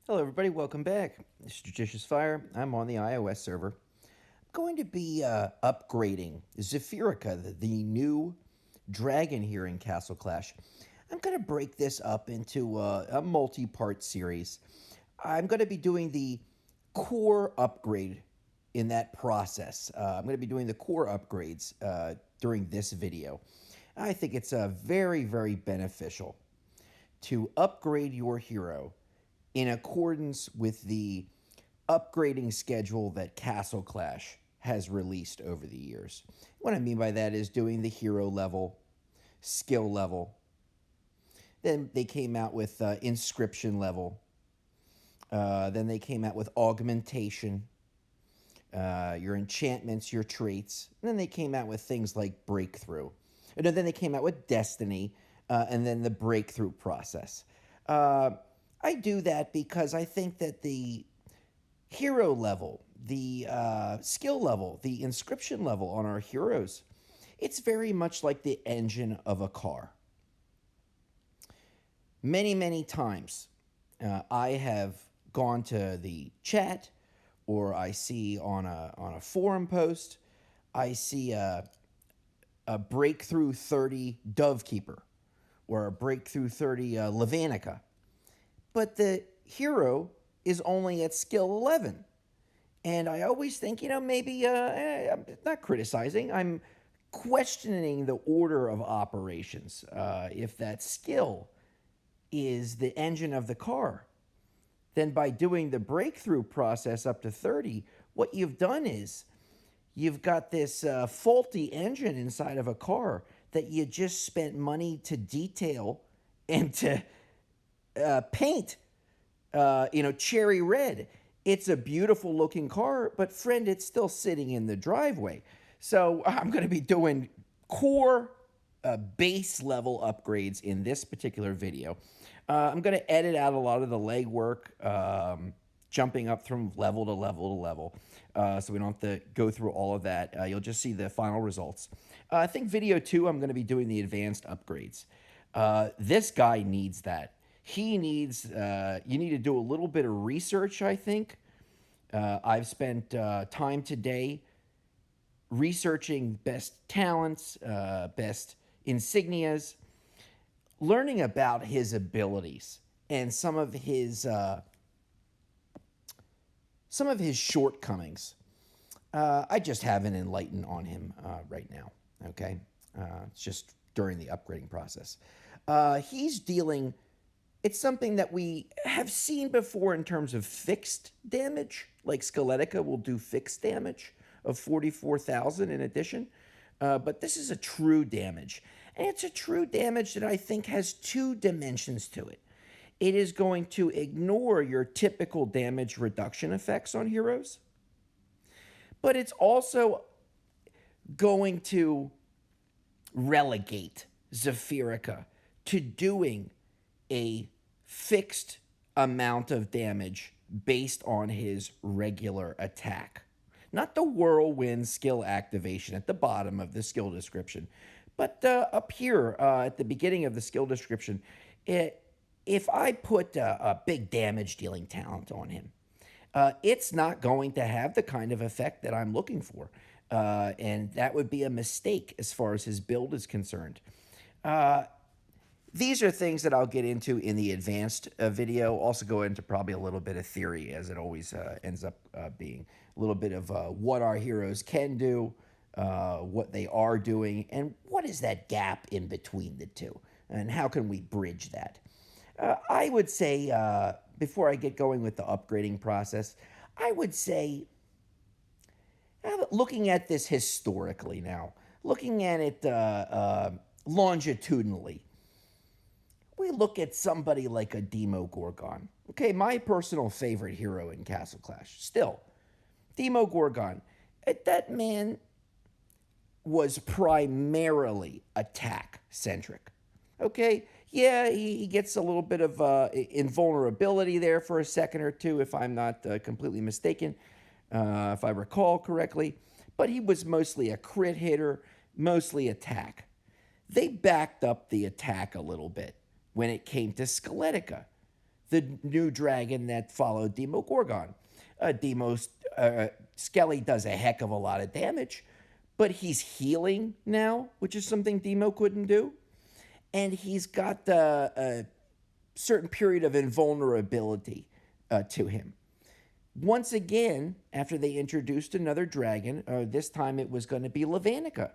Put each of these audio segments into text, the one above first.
Hello everybody, welcome back. This is JudiciousFire. I'm on the iOS server. I'm going to be upgrading Zephyrica, the new dragon here in Castle Clash. I'm going to break this up into a multi-part series. I'm going to be doing the core upgrade in that process. I'm going to be doing the core upgrades during this video. I think it's very, very beneficial to upgrade your hero in accordance with the upgrading schedule that Castle Clash has released over the years. What I mean by that is doing the hero level, skill level. Then they came out with inscription level. Then they came out with augmentation, your enchantments, your traits. And then they came out with things like breakthrough. And then they came out with destiny, and then the breakthrough process. I do that because I think that the hero level, the skill level, the inscription level on our heroes, it's very much like the engine of a car. Many, many times I have gone to the chat or I see on a forum post, I see a breakthrough 30 Dovekeeper or a breakthrough 30 Levanica. But the hero is only at skill 11. And I always think, maybe I'm not criticizing, I'm questioning the order of operations. If that skill is the engine of the car, then by doing the breakthrough process up to 30, what you've done is you've got this faulty engine inside of a car that you just spent money to detail and to paint, cherry red. It's a beautiful looking car, but friend, it's still sitting in the driveway. So I'm going to be doing core base level upgrades in this particular video. I'm going to edit out a lot of the legwork, jumping up from level to level to level, so we don't have to go through all of that. You'll just see the final results. I think video 2, I'm going to be doing the advanced upgrades. This guy needs that. He needs, you need to do a little bit of research, I think. I've spent time today researching best talents, best insignias, learning about his abilities and some of his shortcomings. I just haven't enlightened on him right now. Okay, it's just during the upgrading process. He's dealing. It's something that we have seen before in terms of fixed damage, like Skeletica will do fixed damage of 44,000 in addition. But this is a true damage. And it's a true damage that I think has two dimensions to it. It is going to ignore your typical damage reduction effects on heroes, but it's also going to relegate Zephyrica to doing a fixed amount of damage based on his regular attack. Not the whirlwind skill activation at the bottom of the skill description, but up here at the beginning of the skill description, if I put a big damage dealing talent on him, it's not going to have the kind of effect that I'm looking for. And that would be a mistake as far as his build is concerned. These are things that I'll get into in the advanced video. Also go into probably a little bit of theory, as it always ends up being. A little bit of what our heroes can do, what they are doing, and what is that gap in between the two, and how can we bridge that. I would say, before I get going with the upgrading process, I would say, looking at this historically now, looking at it longitudinally, we look at somebody like a Demogorgon. Okay, my personal favorite hero in Castle Clash. Still, Demogorgon. That man was primarily attack-centric. Okay, yeah, he gets a little bit of invulnerability there for a second or two, if I'm not completely mistaken, if I recall correctly. But he was mostly a crit hitter, mostly attack. They backed up the attack a little bit when it came to Skeletica. the new dragon that followed Demogorgon. Skelly does a heck of a lot of damage, but he's healing now, which is something Demo couldn't do. And he's got a certain period of invulnerability to him. Once again, after they introduced another dragon, this time it was going to be Levanica.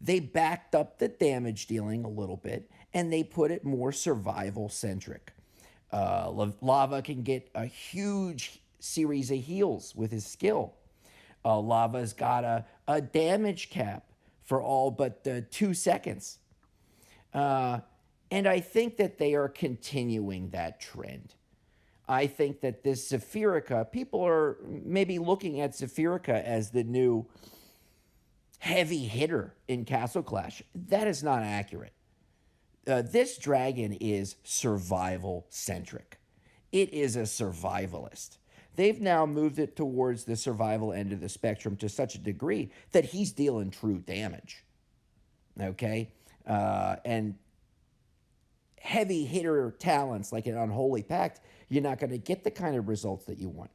They backed up the damage dealing a little bit, and they put it more survival-centric. Lava can get a huge series of heals with his skill. Lava's got a damage cap for all but 2 seconds. And I think that they are continuing that trend. I think that this Zephyrica, people are maybe looking at Zephyrica as the new heavy hitter in Castle Clash. That is not accurate. This dragon is survival-centric. It is a survivalist. They've now moved it towards the survival end of the spectrum to such a degree that he's dealing true damage. Okay? And heavy hitter talents like an Unholy Pact, you're not going to get the kind of results that you want.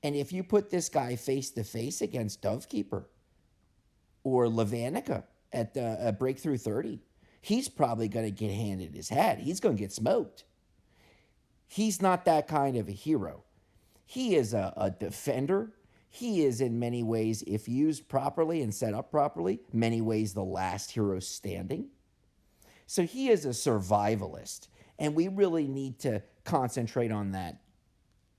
And if you put this guy face-to-face against Dovekeeper or Levanica at Breakthrough 30, he's probably going to get handed his hat. He's going to get smoked. He's not that kind of a hero. He is a defender. He is, in many ways, if used properly and set up properly, many ways the last hero standing. So he is a survivalist, and we really need to concentrate on that.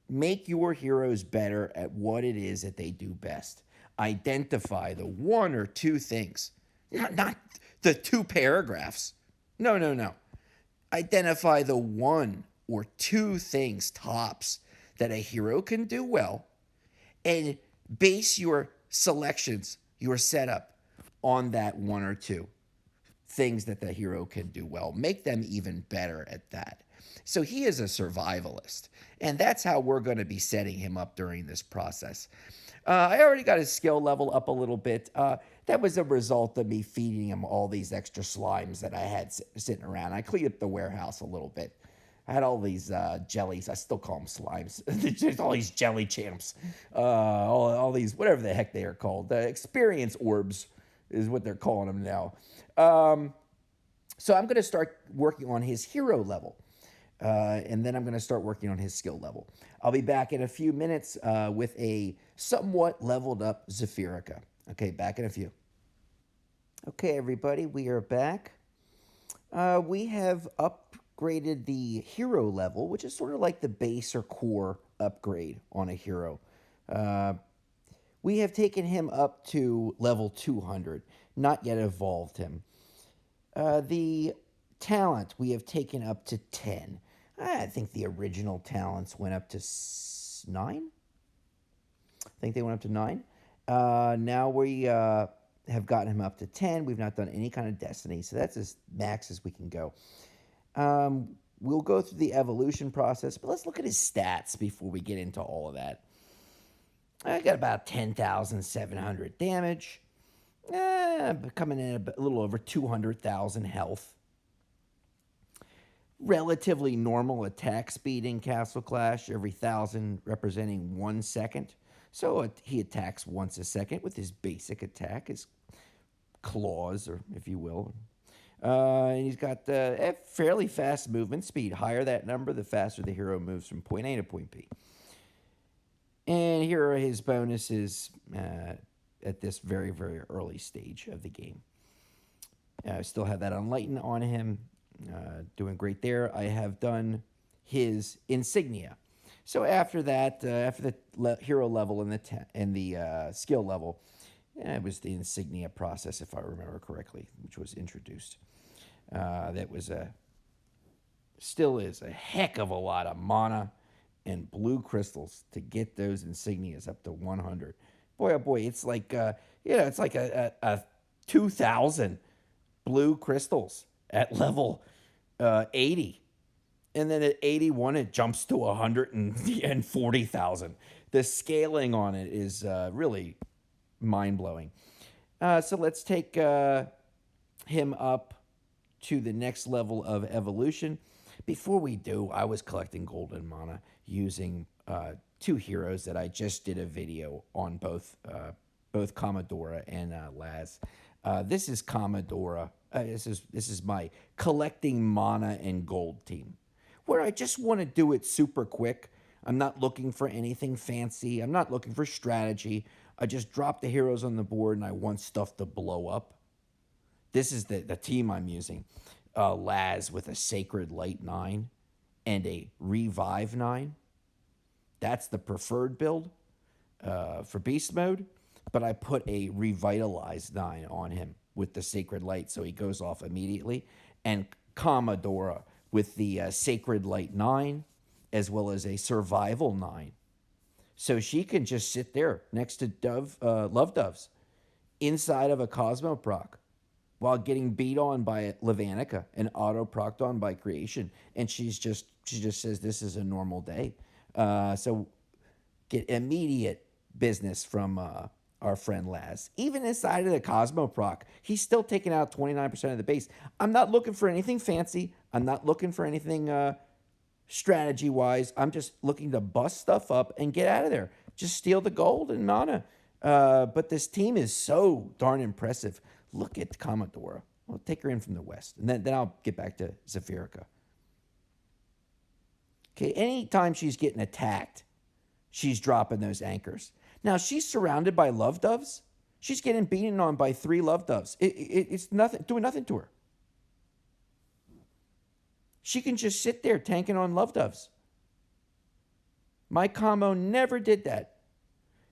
Make your heroes better at what it is that they do best. Identify the one or two things, not the 2 paragraphs. No. Identify the 1 or 2 things tops that a hero can do well, and base your selections, your setup on that 1 or 2 things that the hero can do well. Make them even better at that. So he is a survivalist, and that's how we're going to be setting him up during this process. I already got his skill level up a little bit. That was a result of me feeding him all these extra slimes that I had sitting around. I cleaned up the warehouse a little bit. I had all these jellies. I still call them slimes. Just all these jelly champs. All these, whatever the heck they are called. The experience orbs is what they're calling them now. So I'm going to start working on his hero level. And then I'm going to start working on his skill level. I'll be back in a few minutes with a somewhat leveled up Zephyrica. Okay, back in a few. Okay, everybody, we are back. We have upgraded the hero level, which is sort of like the base or core upgrade on a hero. We have taken him up to level 200, not yet evolved him. The talent we have taken up to 10. I think the original talents went up to 9. I think they went up to 9. Now we have gotten him up to 10. We've not done any kind of destiny, so that's as max as we can go. We'll go through the evolution process, but let's look at his stats before we get into all of that. I got about 10,700 damage. Coming in a little over 200,000 health. Relatively normal attack speed in Castle Clash, every 1,000 representing 1 second. So he attacks once a second with his basic attack, his claws, or if you will. And he's got a fairly fast movement speed. Higher that number, the faster the hero moves from point A to point B. And here are his bonuses at this very, very early stage of the game. I still have that Unlighten on him. Doing great there. I have done his insignia. So after that, after the hero level and the skill level, it was the insignia process, if I remember correctly, which was introduced. That was still is a heck of a lot of mana and blue crystals to get those insignias up to 100. Boy, oh boy, it's like it's like a 2,000 blue crystals at level 80. And then at 81, it jumps to 140,000. The scaling on it is really mind-blowing. So let's take him up to the next level of evolution. Before we do, I was collecting golden mana using two heroes that I just did a video on, both Commodora and Laz. This is Commodora. This is my collecting mana and gold team, where I just want to do it super quick. I'm not looking for anything fancy. I'm not looking for strategy. I just drop the heroes on the board and I want stuff to blow up. This is the team I'm using. Laz with a Sacred Light 9 and a Revive 9. That's the preferred build for Beast Mode. But I put a Revitalized 9 on him with the Sacred Light, so he goes off immediately. And Commodora with the Sacred Light 9, as well as a Survival 9. So she can just sit there next to Love Doves inside of a Cosmo proc while getting beat on by Levanica and auto-procced on by Creation. And she just says this is a normal day. So get immediate business from our friend Laz. Even inside of the Cosmo proc, he's still taking out 29% of the base. I'm not looking for anything fancy. I'm not looking for anything strategy-wise. I'm just looking to bust stuff up and get out of there. Just steal the gold and mana. But this team is so darn impressive. Look at Commodora. We'll take her in from the west. And then I'll get back to Zephyrica. Okay, anytime she's getting attacked, she's dropping those anchors. Now, she's surrounded by Love Doves. She's getting beaten on by 3 Love Doves. It's nothing, doing nothing to her. She can just sit there tanking on Love Doves. My combo never did that.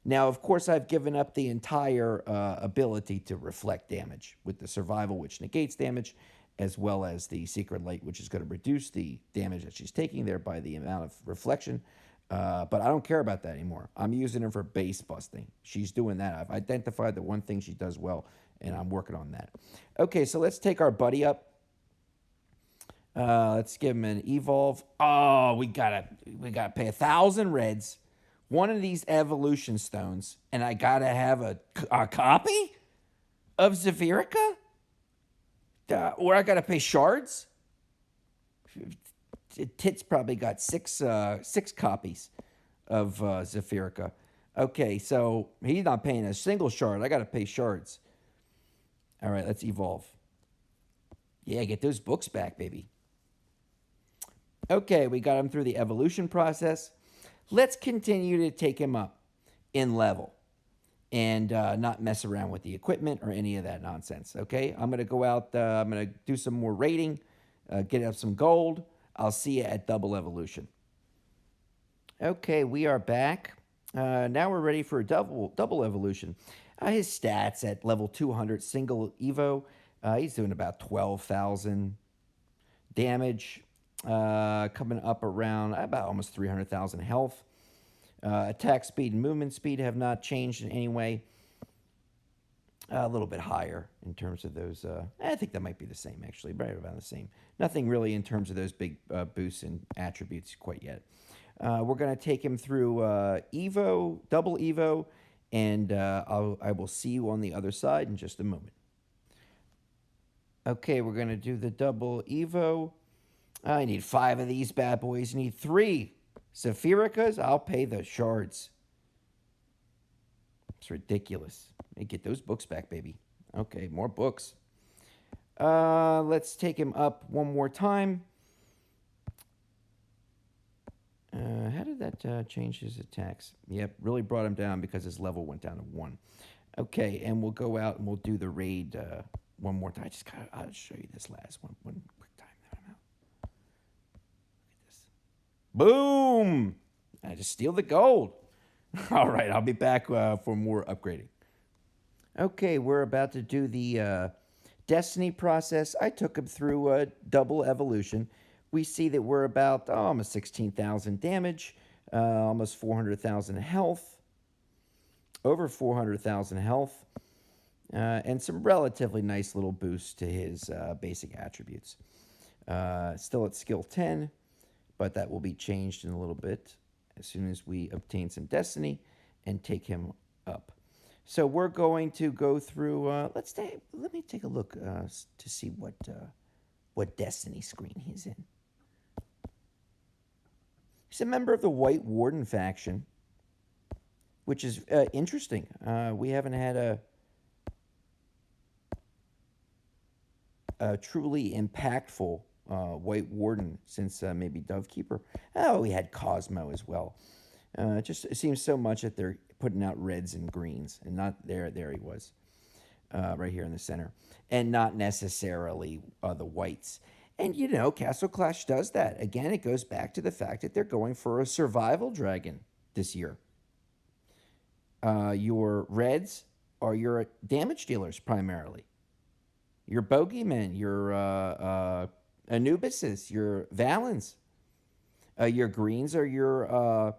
Now, of course, I've given up the entire ability to reflect damage with the Survival, which negates damage, as well as the Secret Light, which is going to reduce the damage that she's taking there by the amount of reflection. But I don't care about that anymore. I'm using her for base busting. She's doing that. I've identified the one thing she does well, and I'm working on that. Okay, so let's take our buddy up. Let's give him an evolve. Oh, we gotta pay 1,000 reds, one of these evolution stones, and I gotta have a copy of Zephyrica? Or I gotta pay shards? Tit's probably got six copies of Zephyrica. Okay, so he's not paying a single shard. I gotta pay shards. All right, let's evolve. Yeah, get those books back, baby. Okay, we got him through the evolution process. Let's continue to take him up in level and not mess around with the equipment or any of that nonsense, okay? I'm going to go out, I'm going to do some more raiding, get up some gold. I'll see you at double evolution. Okay, we are back. Now we're ready for a double evolution. His stats at level 200 single Evo, he's doing about 12,000 damage. Coming up around about almost 300,000 health. Attack speed and movement speed have not changed in any way. A little bit higher in terms of those. I think that might be the same, actually, right around the same. Nothing really in terms of those big boosts and attributes quite yet. We're going to take him through Evo, double Evo, and I will see you on the other side in just a moment. Okay, we're going to do the double Evo. I need 5 of these bad boys. I need 3 Zephyricas. I'll pay the shards. It's ridiculous. Hey, get those books back, baby. Okay, more books. Let's take him up one more time. How did that change his attacks? Yep, really brought him down because his level went down to 1. Okay, and we'll go out and we'll do the raid one more time. I'll show you this last one quick time. Boom! I just steal the gold. All right, I'll be back for more upgrading. Okay, we're about to do the Destiny process. I took him through a double evolution. We see that we're about almost 16,000 damage, almost 400,000 health, over 400,000 health, and some relatively nice little boosts to his basic attributes. Still at skill 10. But that will be changed in a little bit as soon as we obtain some Destiny and take him up. So we're going to go through. Let me take a look to see what Destiny screen he's in. He's a member of the White Warden faction, which is interesting. We haven't had a truly impactful White Warden since maybe Dovekeeper. Oh, we had Cosmo as well. It seems so much that they're putting out reds and greens, and not there. There he was, right here in the center, and not necessarily the whites. And you know, Castle Clash does that. Again, it goes back to the fact that they're going for a survival dragon this year. Your reds are your damage dealers primarily. Your bogeymen, your Anubises, your Valens. Your greens are your,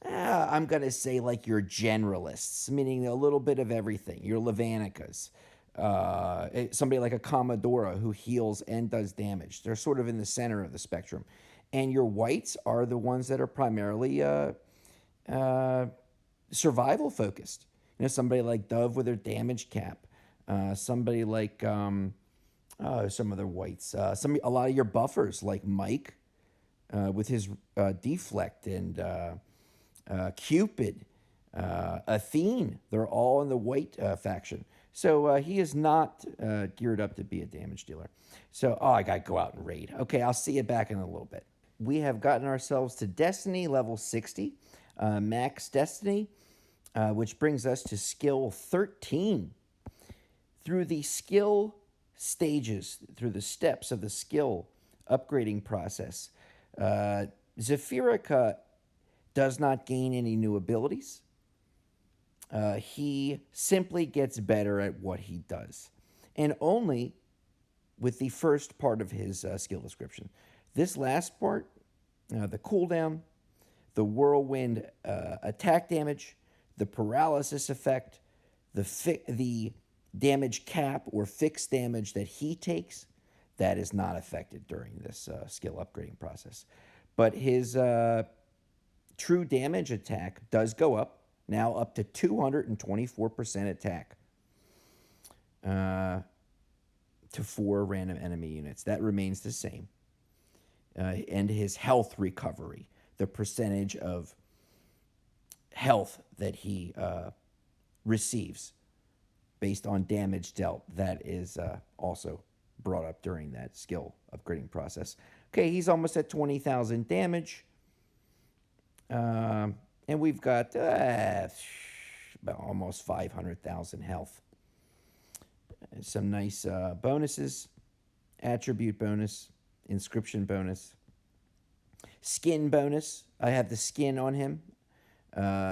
I'm going to say like your generalists, meaning a little bit of everything. Your Levanicas. Somebody like a Commodora who heals and does damage. They're sort of in the center of the spectrum. And your whites are the ones that are primarily survival focused. You know, somebody like Dove with their damage cap. Somebody like some other whites. A lot of your buffers like Mike with his deflect and Cupid, Athene. They're all in the white faction. So he is not geared up to be a damage dealer. So, I got to go out and raid. Okay, I'll see you back in a little bit. We have gotten ourselves to Destiny level 60, max Destiny, which brings us to skill 13. Through the skill stages, through the steps of the skill upgrading process, Zephyrica does not gain any new abilities. He simply gets better at what he does, and only with the first part of his skill description. This last part, the cooldown, the whirlwind attack damage, the paralysis effect, the damage cap or fixed damage that he takes, that is not affected during this skill upgrading process. But his true damage attack does go up, now up to 224% attack to 4 random enemy units. That remains the same. And his health recovery, the percentage of health that he receives based on damage dealt, that is also brought up during that skill upgrading process. Okay, he's almost at 20,000 damage. And we've got about almost 500,000 health. Some nice bonuses. Attribute bonus. Inscription bonus. Skin bonus. I have the skin on him.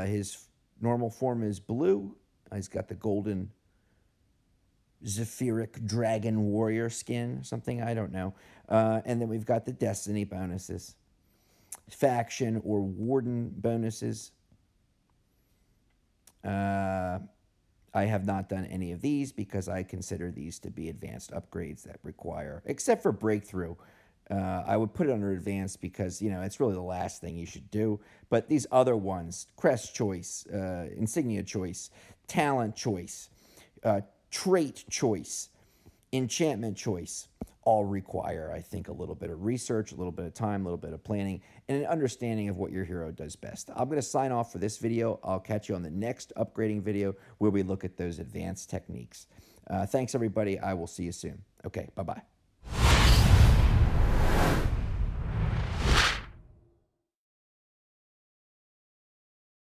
His normal form is blue. He's got the golden Zephyric Dragon Warrior skin or something. I don't know. And then we've got the Destiny bonuses. Faction or Warden bonuses. I have not done any of these because I consider these to be advanced upgrades that require, except for Breakthrough. I would put it under advanced because, you know, it's really the last thing you should do. But these other ones, Crest Choice, Insignia Choice, Talent Choice, Trait Choice, Enchantment Choice, all require, I think, a little bit of research, a little bit of time, a little bit of planning, and an understanding of what your hero does best. I'm going to sign off for this video. I'll catch you on the next upgrading video where we look at those advanced techniques. Thanks, everybody. I will see you soon. Okay, bye-bye.